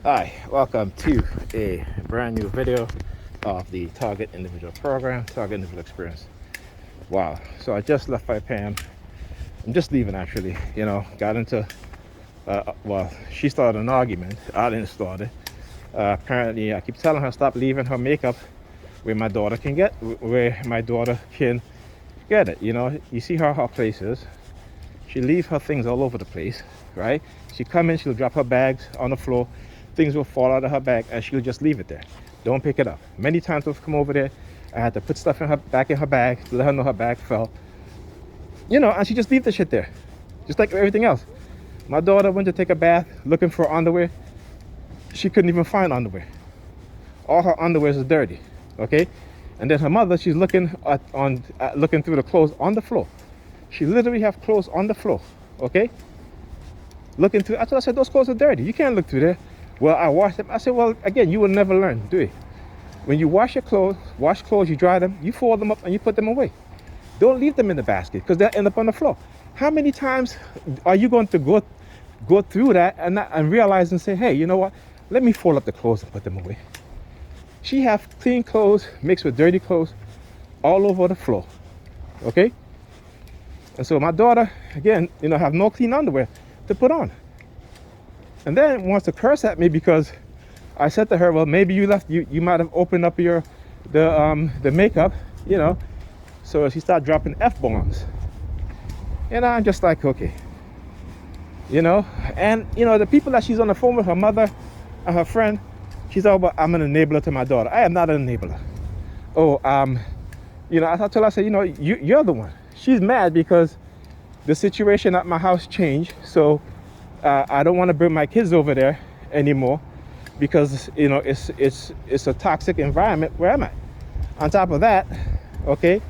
Hi, welcome to a brand new video of the Target Individual Program, Target Individual Experience. Wow, so I just left my Pam. I'm just leaving actually, got into, she started an argument. I didn't start it. Apparently, I keep telling her stop leaving her makeup where my daughter can get it. You see her places. She leave her things all over the place, right? She come in, she'll drop her bags on the floor. Things will fall out of her bag and she'll just leave it there. Don't pick it up. Many times we've come over there, I had to put stuff back in her bag to let her know her bag fell. And she just leave the shit there. Just like everything else. My daughter went to take a bath looking for underwear. She couldn't even find underwear. All her underwear is dirty, okay? And then her mother, she's looking through the clothes on the floor. She literally have clothes on the floor, okay? Looking through, I said, those clothes are dirty. You can't look through there. Well, I washed them. I said, well, again, you will never learn, do you? When you wash clothes, you dry them, you fold them up and you put them away. Don't leave them in the basket because they'll end up on the floor. How many times are you going to go through that and realize and say, hey, you know what? Let me fold up the clothes and put them away. She have clean clothes mixed with dirty clothes all over the floor, okay? And so my daughter, again, have no clean underwear to put on. And then wants to curse at me because I said to her, well, maybe you might have opened up the makeup, So she started dropping F-bombs. And I'm just like, okay. And, the people that she's on the phone with, her mother and her friend, she's all about, I'm an enabler to my daughter. I am not an enabler. I told her, I said, you're the one. She's mad because the situation at my house changed. So I don't want to bring my kids over there anymore because, it's a toxic environment where I'm at. On top of that, okay,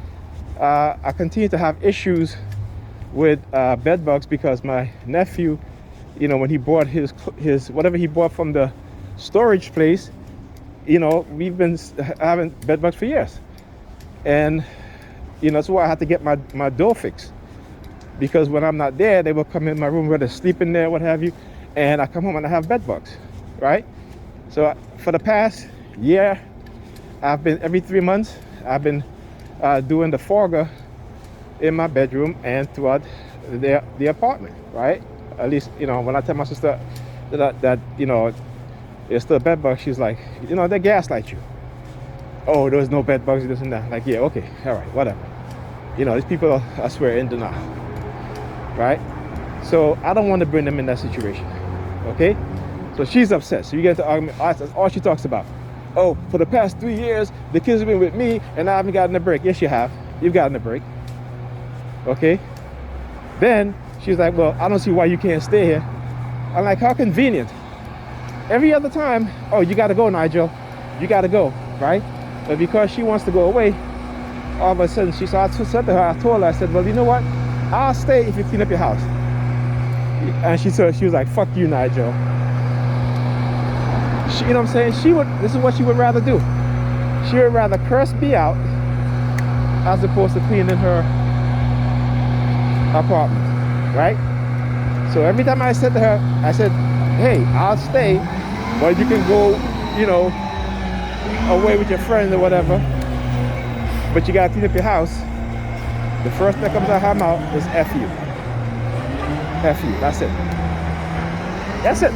I continue to have issues with bed bugs because my nephew, when he bought his whatever he bought from the storage place, we've been having bed bugs for years. And, that's why I had to get my door fixed. Because when I'm not there, they will come in my room, whether sleep in there, what have you, and I come home and I have bed bugs, right? So for the past year, every 3 months, I've been doing the fogger in my bedroom and throughout the apartment, right? At least, when I tell my sister that there's still bed bugs, she's like, they gaslight you. Oh, there's no bed bugs, this and that. Like, yeah, okay, all right, whatever. These people, I swear, in denial. Right? So I don't want to bring them in that situation. Okay? So she's upset. So you get the argument. That's all she talks about. Oh, for the past 3 years, the kids have been with me and I haven't gotten a break. Yes, you have. You've gotten a break. Okay? Then she's like, well, I don't see why you can't stay here. I'm like, how convenient. Every other time, oh, you got to go, Nigel. You got to go. Right? But because she wants to go away, all of a sudden, I said to her, I told her, I said, well, you know what? I'll stay if you clean up your house. And she was like, fuck you, Nigel. You know what I'm saying? This is what she would rather do. She would rather curse me out as opposed to cleaning her apartment, right? So every time I said to her, I said, hey, I'll stay, but you can go, away with your friends or whatever, but you gotta clean up your house. The first thing that comes out of her mouth is F you. F you. That's it. That's it.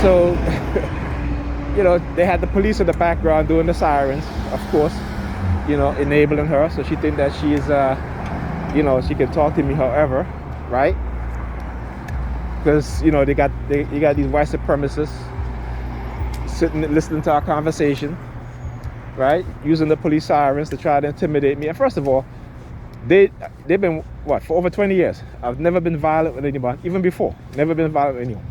So, they had the police in the background doing the sirens, of course, enabling her. So she think that she's, she can talk to me however, right? Because, you got these white supremacists sitting, listening to our conversation. Right, using the police sirens to try to intimidate me. And first of all, they've been for over 20 years. I've never been violent with anyone, even before. Never been violent with anyone.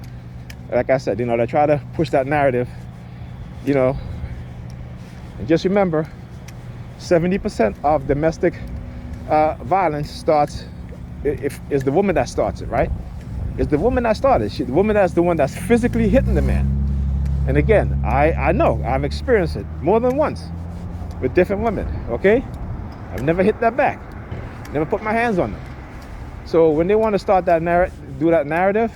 Like I said, they try to push that narrative. And just remember, 70% of domestic violence starts is the woman that starts it. Right? It's the woman that started. The woman that's the one that's physically hitting the man. And again, I know, I've experienced it more than once with different women, okay? I've never hit that back, never put my hands on them. So when they want to start do that narrative,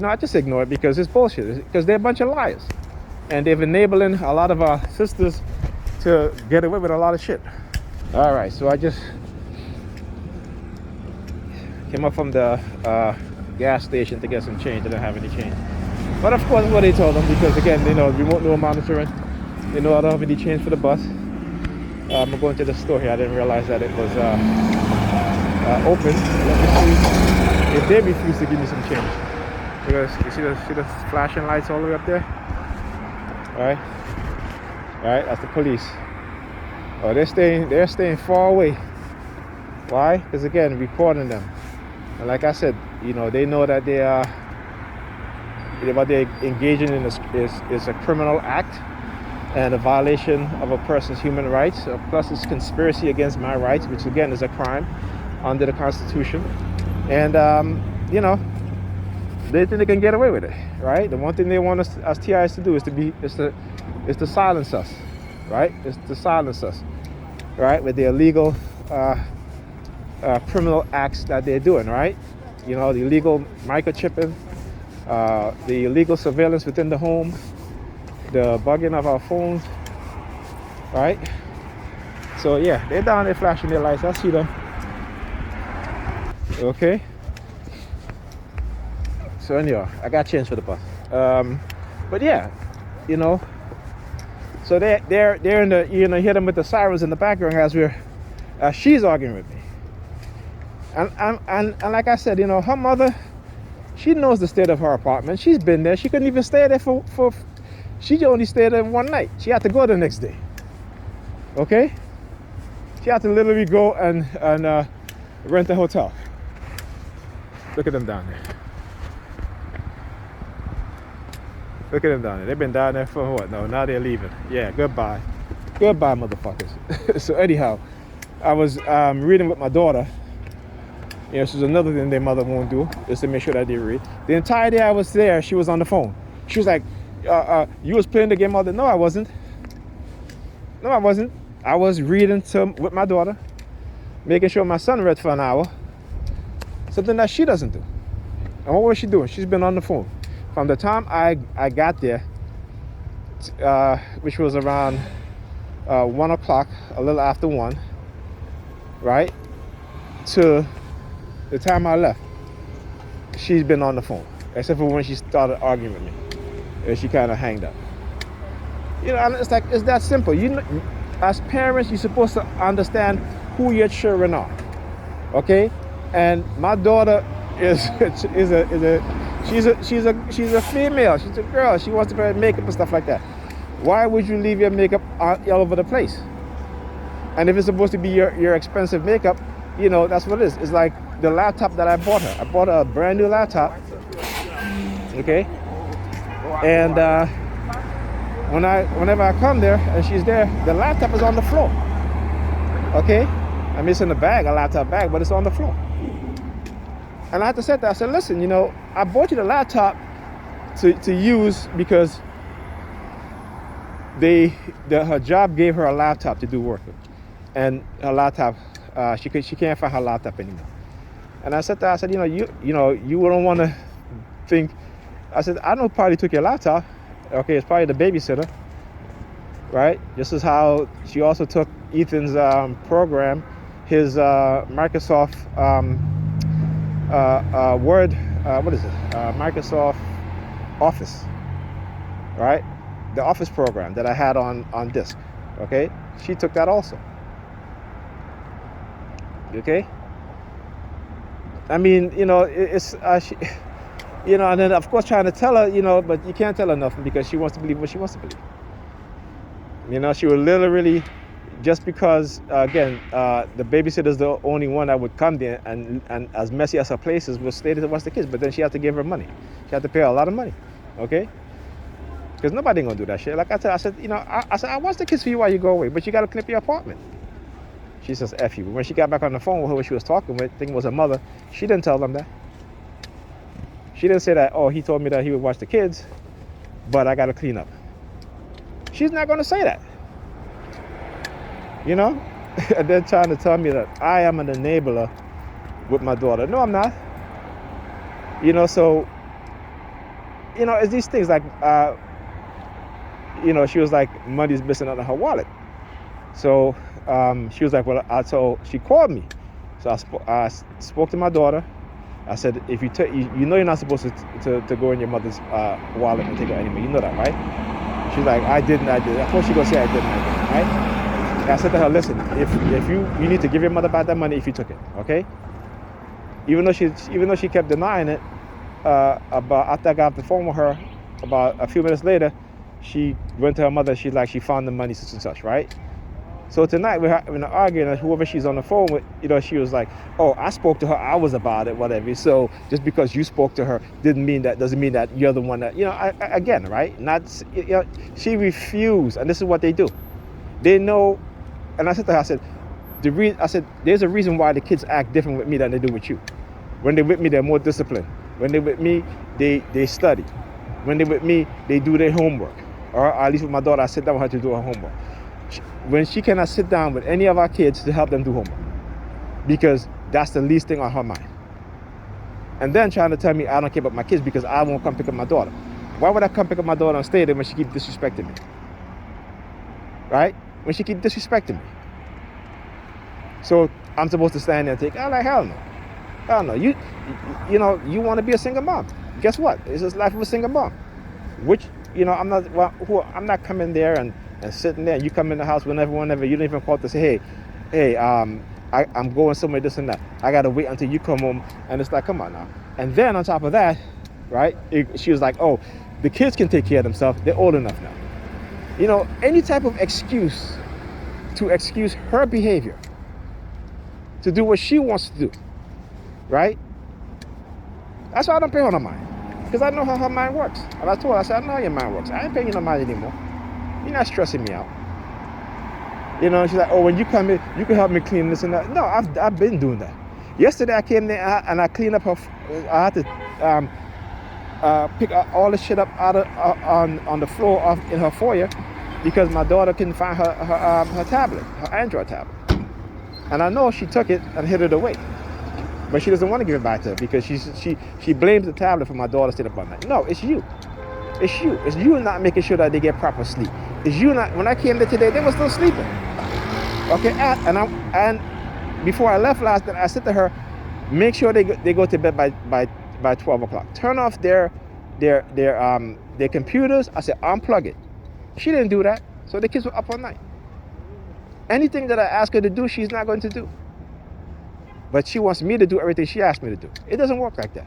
I just ignore it because it's bullshit. Because they're a bunch of liars, and they've enabling a lot of our sisters to get away with a lot of shit. All right, so I just came up from the gas station to get some change. I didn't have any change, but of course, what they told them, because again, remote no monitoring. I don't have any change for the bus. I'm going to the store here. I didn't realize that it was open. Let me see if they refuse to give me some change. Because you see the flashing lights all the way up there? All right, that's the police. Oh, they're staying far away. Why? Because again, reporting them. And like I said, they know that they are what they're engaging in is a criminal act and a violation of a person's human rights. Plus, it's conspiracy against my rights, which again is a crime under the Constitution. And they think they can get away with it, right? The one thing they want us as TIs to do is to silence us, right? Is to silence us, right? With the illegal criminal acts that they're doing, right? The illegal microchipping, the illegal surveillance within the home, the bugging of our phones, right? So yeah, they're down there flashing their lights. I see them. Okay. So anyhow, I got change for the bus. But yeah, so they're in the hear them with the sirens in the background as she's arguing with me. And like I said, her mother, she knows the state of her apartment. She's been there. She couldn't even stay there for she only stayed there one night. She had to go the next day. Okay? She had to literally go and rent a hotel. Look at them down there. Look at them down there. They've been down there for what? No, now they're leaving. Yeah, goodbye. Goodbye, motherfuckers. So anyhow, I was reading with my daughter. This is another thing their mother won't do, is to make sure that they read. The entire day I was there, she was on the phone. She was like, you was playing the game all day. No, I wasn't. No, I wasn't. I was reading with my daughter, making sure my son read for an hour. Something that she doesn't do. And what was she doing? She's been on the phone. From the time I got there, which was around 1 o'clock, a little after 1, right, to the time I left, she's been on the phone, except for when she started arguing with me, and she kind of hanged up. And it's like, it's that simple. As parents, you're supposed to understand who your children are, okay? And my daughter she's a female. She's a girl. She wants to wear makeup and stuff like that. Why would you leave your makeup all over the place? And if it's supposed to be your expensive makeup, that's what it is. It's like the laptop that I bought her. I bought her a brand new laptop. Okay. And whenever I come there and she's there, the laptop is on the floor. Okay. I'm missing a bag, a laptop bag, but it's on the floor. And I had to say that. I said, listen, I bought you the laptop to use because her job gave her a laptop to do work with. And her laptop, she can't find her laptop anymore. And I said that, you wouldn't want to think. I said, I know probably took your laptop. Okay, it's probably the babysitter, right? Just as how she also took Ethan's program, his Microsoft Word, Microsoft Office, right? The Office program that I had on disk. Okay, she took that also. Okay. I mean, it's she, and then of course trying to tell her, but you can't tell her nothing because she wants to believe what she wants to believe. She will literally, just because again, the babysitter's the only one that would come there, and as messy as her place is, will stay there to watch the kids. But then she had to give her money. She had to pay her a lot of money. Okay. Because nobody gonna do that shit. Like I said, I watch the kids for you while you go away, but you gotta clean up your apartment. She says F you. But when she got back on the phone with who she was talking with, I think it was her mother, she didn't tell them that. She didn't say that, oh, he told me that he would watch the kids, but I gotta clean up. She's not gonna say that. And they're trying to tell me that I am an enabler with my daughter. No, I'm not. So you know, it's these things like, you know, she was like, money's missing out of her wallet. So she was like, well, so she called me. So I spoke to my daughter. I said, if you you know you're not supposed to go in your mother's wallet and take it anymore. You know that, right? She's like, I didn't. Of course she's gonna say I didn't, right? And I said to her, listen, if you need to give your mother back that money if you took it, okay? Even though she kept denying it, about after I got off the phone with her, about a few minutes later, she went to her mother. She's like, she found the money, such and such, right? So tonight we're having an argument, and whoever she's on the phone with, you know, she was like, oh, I spoke to her, I was about it, whatever. So just because you spoke to her doesn't mean that you're the one that, you know, again, right? Not, you know, she refused, and this is what they do. They know, and I said to her, I said, there's a reason why the kids act different with me than they do with you. When they're with me, they're more disciplined. When they're with me, they study. When they're with me, they do their homework. Or at least with my daughter, I sit down with her to do her homework. When she cannot sit down with any of our kids to help them do homework, because that's the least thing on her mind. And then trying to tell me I don't care about my kids because I won't come pick up my daughter. Why would I come pick up my daughter and stay there when she keeps disrespecting me? Right? When she keeps disrespecting me. So I'm supposed to stand there and take, I'm like, hell no. Hell no. You know, you want to be a single mom. Guess what? It's just life of a single mom. Which, you know, I'm not coming there and sitting there, and you come in the house whenever, you don't even call to say, hey, I'm going somewhere, this and that. I got to wait until you come home. And it's like, come on now. And then on top of that, right, she was like, oh, the kids can take care of themselves. They're old enough now. You know, any type of excuse to excuse her behavior, to do what she wants to do, right? That's why I don't pay her no mind. Because I know how her mind works. And I told her, I said, I know how your mind works. I ain't paying you no mind anymore. You're not stressing me out. You know, she's like, oh, when you come in, you can help me clean this and that. No, I've been doing that. Yesterday I came there and I cleaned up her. I had to pick all the shit up out of on the floor in her foyer because my daughter couldn't find her tablet, her Android tablet. And I know she took it and hid it away. But she doesn't want to give it back to her because she blames the tablet for my daughter staying up all night. No, it's you. It's you. It's you not making sure that they get proper sleep. It's you not. When I came there today, they were still sleeping. Okay, and before I left last night, I said to her, make sure they go to bed by 12 o'clock. Turn off their computers. I said unplug it. She didn't do that, so the kids were up all night. Anything that I ask her to do, she's not going to do. But she wants me to do everything she asked me to do. It doesn't work like that.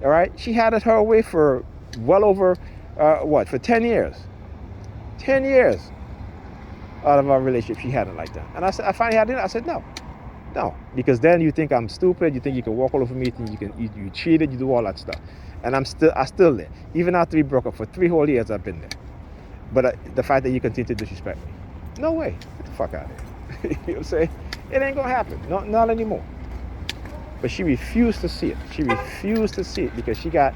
All right? She had it her way for well over, for 10 years. 10 years out of our relationship, she had it like that. And I finally had it. I said, no. Because then you think I'm stupid. You think you can walk all over me. You think you cheated. You do all that stuff. And I still there. Even after we broke up for 3 whole years, I've been there. But the fact that you continue to disrespect me, no way. Get the fuck out of here. You know what I'm saying? It ain't gonna happen. Not anymore. But she refused to see it. She refused to see it because she got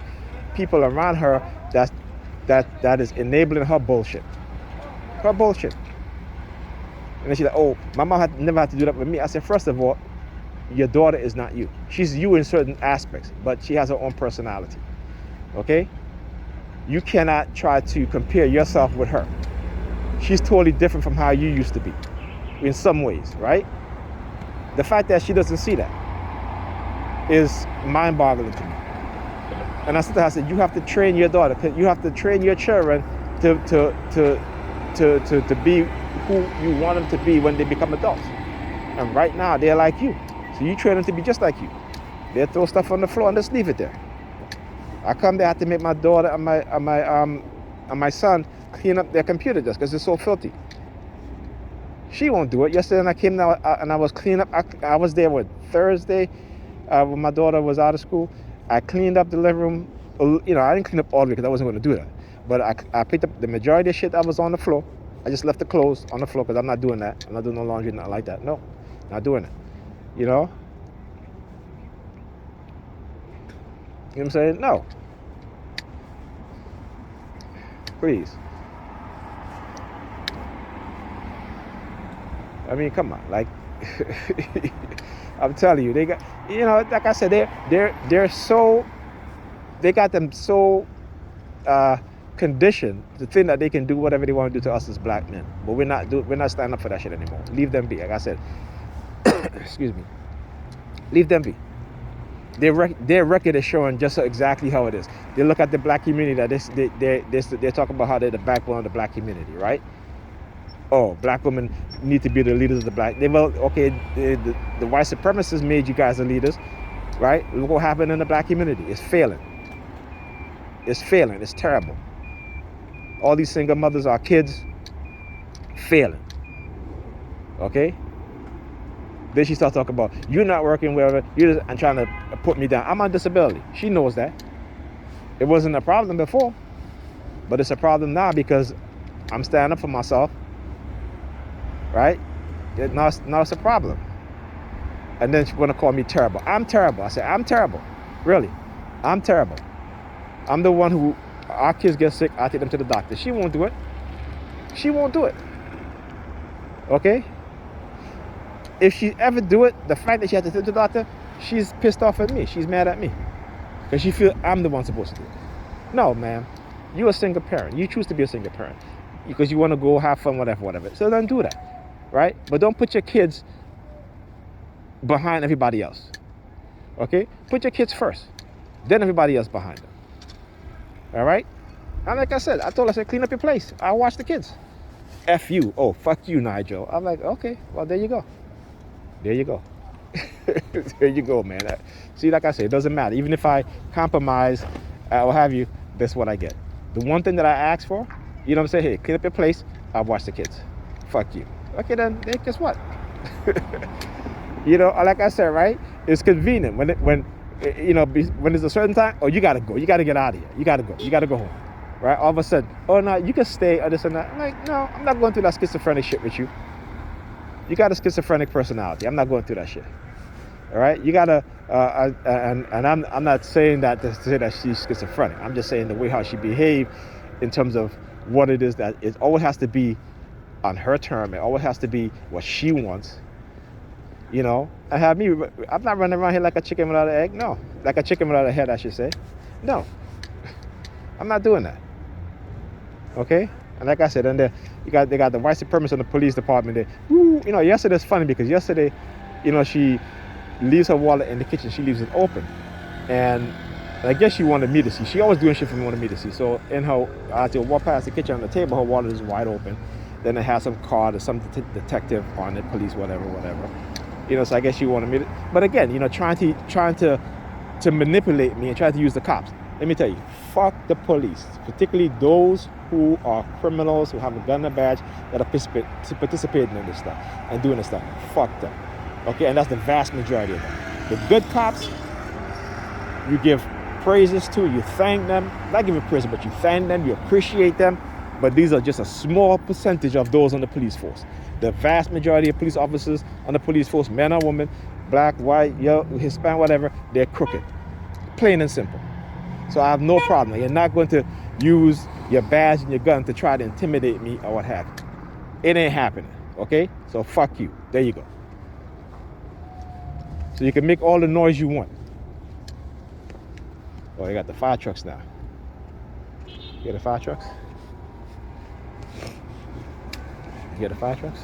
people around her that is enabling her bullshit. Her bullshit. And then she's like, oh, my mom never had to do that with me. I said, first of all, your daughter is not you. She's you in certain aspects, but she has her own personality. Okay? You cannot try to compare yourself with her. She's totally different from how you used to be in some ways, right? The fact that she doesn't see that is mind-boggling to me. And I said, you have to train your daughter. You have to train your children to be who you want them to be when they become adults. And right now, they're like you. So you train them to be just like you. They'll throw stuff on the floor and just leave it there. I come there, I have to make my daughter and my son clean up their computer desk because it's so filthy. She won't do it. Yesterday when I came down and I was cleaning up, I was there Thursday when my daughter was out of school. I cleaned up the living room. You know, I didn't clean up all of it because I wasn't going to do that. But I picked up the majority of shit that was on the floor. I just left the clothes on the floor because I'm not doing that. I'm not doing no laundry, nothing like that. No, not doing it. You know? You know what I'm saying? No. Please. I mean, come on. Like, I'm telling you, they got, you know, like I said, they got them so conditioned to think that they can do whatever they want to do to us as black men. But we're not standing up for that shit anymore. Leave them be. Like I said, excuse me. Leave them be. Their record is showing just exactly how it is. They look at the black community that they're talking about how they're the backbone of the black community, right? Oh, black women need to be the leaders of the black. Okay, the white supremacists made you guys the leaders, right? Look what happened in the black community. It's failing. It's failing. It's terrible. All these single mothers, our kids, failing. Okay? Then she starts talking about, you're not working wherever, and trying to put me down. I'm on disability. She knows that. It wasn't a problem before, but it's a problem now because I'm standing up for myself, right? Now it's a problem. And then she's going to call me terrible. I'm terrible. I said, I'm terrible. Really. I'm terrible. I'm the one who, our kids get sick, I take them to the doctor. She won't do it. She won't do it. Okay? If she ever do it, the fact that she has to take the doctor, she's pissed off at me. She's mad at me. Because she feels I'm the one supposed to do it. No, ma'am. You're a single parent. You choose to be a single parent. Because you want to go have fun, whatever. So then do that. Right? But don't put your kids behind everybody else. Okay? Put your kids first. Then everybody else behind them. All right? And like I said, I said, clean up your place. I'll watch the kids. F you. Oh, fuck you, Nigel. I'm like, okay, well, there you go. There you go. There you go, man. See, like I said, it doesn't matter. Even if I compromise or have you, that's what I get. The one thing that I ask for, you know what I'm saying? Hey, clean up your place. I'll watch the kids. Fuck you. Okay, then guess what? You know, like I said, right? It's convenient when there's a certain time. Oh, you gotta go. You gotta get out of here. You gotta go. You gotta go home. Right? All of a sudden, oh no, you can stay or this and that. I'm like, no, I'm not going through that schizophrenic shit with you. You got a schizophrenic personality. I'm not going through that shit. All right? You gotta, and I'm not saying that to say that she's schizophrenic. I'm just saying the way how she behaved in terms of what it is that it always has to be on her term. It always has to be what she wants. You know, and have me. I'm not running around here like a chicken without an egg. No, like a chicken without a head, I should say. No, I'm not doing that. Okay. And like I said, and they got the white supremacists in the police department there. Woo, you know, yesterday's funny because yesterday, you know, she leaves her wallet in the kitchen. She leaves it open. And I guess she wanted me to see. She always doing shit for me, wanted me to see. So in her, as I walk past the kitchen on the table, her wallet is wide open. Then it has some card or some detective on it, police, whatever. You know, so I guess she wanted me to. But again, you know, trying to manipulate me and try to use the cops. Let me tell you, fuck the police, particularly those who are criminals, who have a gun and a badge, that are participating in this stuff and doing this stuff. Fuck them. Okay, and that's the vast majority of them. The good cops, you give praises to, you thank them. Not giving praise, but you thank them, you appreciate them. But these are just a small percentage of those on the police force. The vast majority of police officers on the police force, men or women, black, white, yellow, Hispanic, whatever, they're crooked. Plain and simple. So I have no problem. You're not going to use your badge and your gun to try to intimidate me or what have you. It ain't happening, okay? So fuck you. There you go. So you can make all the noise you want. Oh, you got the fire trucks now. You got the fire trucks? You got the fire trucks?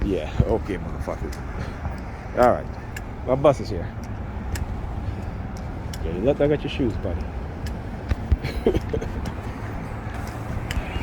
Yeah, okay, motherfuckers. All right, my bus is here. Okay, look at your shoes, buddy.